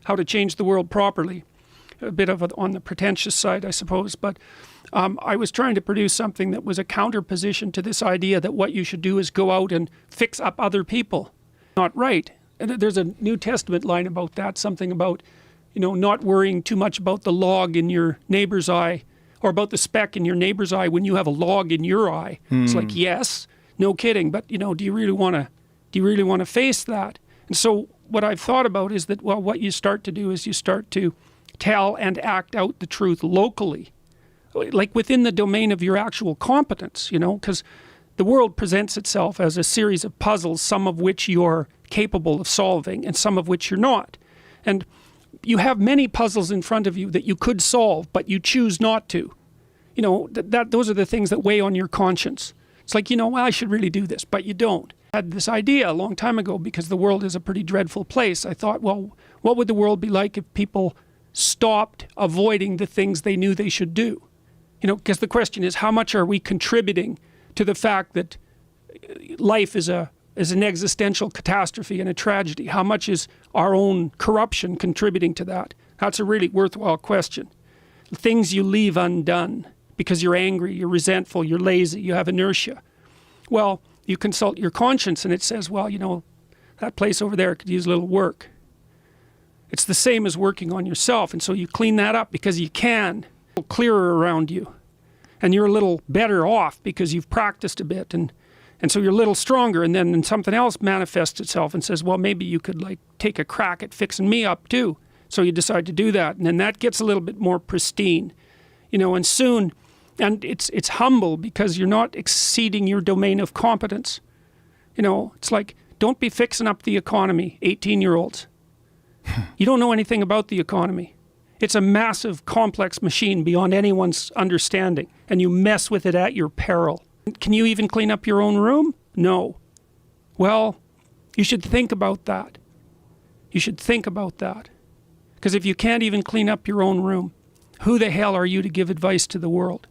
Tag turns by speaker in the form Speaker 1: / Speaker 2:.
Speaker 1: how to change the world properly. A bit of on the pretentious side, I suppose, but I was trying to produce something that was a counterposition to this idea that what you should do is go out and fix up other people. Not right. And there's a New Testament line about that, something about, not worrying too much about the log in your neighbor's eye, or about the speck in your neighbor's eye when you have a log in your eye. It's like, yes, no kidding, but do you really want to face that? And so what I've thought about is that, well, what you start to do is you start to tell and act out the truth locally, like within the domain of your actual competence, because the world presents itself as a series of puzzles, some of which you're capable of solving and some of which you're not. And you have many puzzles in front of you that you could solve, but you choose not to. Those are the things that weigh on your conscience. It's like, well, I should really do this, but you don't. I had this idea a long time ago because the world is a pretty dreadful place. I thought, well, what would the world be like if people stopped avoiding the things they knew they should do? Because the question is, how much are we contributing to the fact that life is an existential catastrophe and a tragedy? How much is our own corruption contributing to that? That's a really worthwhile question. Things you leave undone because you're angry, you're resentful, you're lazy, you have inertia. Well, you consult your conscience and it says, well, that place over there could use a little work. It's the same as working on yourself, and so you clean that up because you can. Clearer around you, and you're a little better off because you've practiced a bit, and so you're a little stronger, and then something else manifests itself and says, well, maybe you could take a crack at fixing me up too. So you decide to do that, and then that gets a little bit more pristine, and soon, and it's humble because you're not exceeding your domain of competence. It's like, don't be fixing up the economy, 18-year-olds. You don't know anything about the economy. It's a massive, complex machine beyond anyone's understanding, and you mess with it at your peril. Can you even clean up your own room? No. Well, you should think about that. You should think about that. Because if you can't even clean up your own room, who the hell are you to give advice to the world?